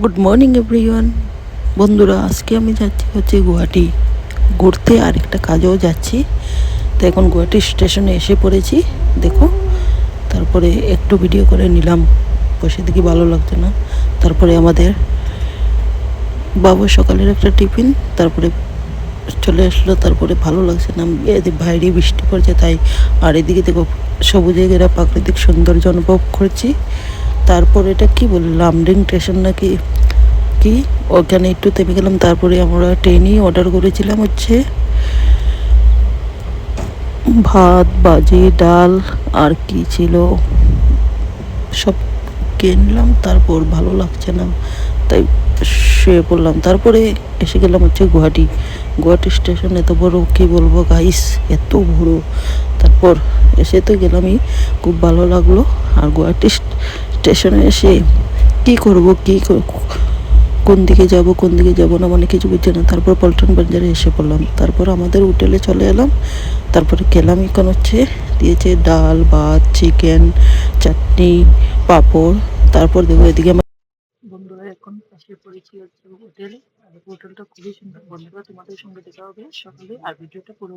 Good morning everyone. বন্ধুরা, আজকে আমি যাচ্ছি হচ্ছে গুয়াহাটি ঘুরতে, আর একটা কাজেও যাচ্ছি। তো এখন গুয়াহাটি স্টেশনে এসে পড়েছি, দেখো। তারপরে একটু ভিডিও করে নিলাম, বসে দেখি ভালো লাগছে না। তারপরে আমাদের বাবু সকালের একটা টিফিন, তারপরে চলে আসলো। তারপরে ভালো লাগছে না, বাইরে বৃষ্টি পড়ছে তাই। আর এদিকে দেখো সবুজে ঘেরা প্রাকৃতিক সৌন্দর্য অনুভব করছি। তারপর এটা কি বলে, লামডিং স্টেশন নাকি কি, ওখানে একটু থেমে গেলাম। তারপরে আমরা ট্রেনই অর্ডার করেছিলাম হচ্ছে ভাত, ভাজি, ডাল, আর কি ছিল সব কিনলাম। তারপর ভালো লাগছে না তাই শুয়ে পড়লাম। তারপরে এসে গেলাম হচ্ছে গুয়াহাটি স্টেশন। এত বড়, কি বলবো গাইস, এত বড়। তারপর এসে তো গেলামই, খুব ভালো লাগলো। আর গুয়াহাটি স্টেশনে এসে কি করব, কোন দিকে যাব না, মানে কিছু বুঝছে না। তারপর পল্টন বাজারে এসে পড়লাম। তারপর আমাদের হোটেলে চলে এলাম। তারপরে খেলাম, এখন হচ্ছে দিয়েছে ডাল, ভাত, চিকেন, চাটনি, পাঁপড়। তারপর দেখবো এদিকে আমার বন্ধুরা এখন এসে পড়েছি হচ্ছে হোটেলে। আর হোটেলটা খুবই সুন্দর। বন্ধুরা, তোমাদের সঙ্গে দেখা হবে সকালে, আর ভিডিওটা পুরো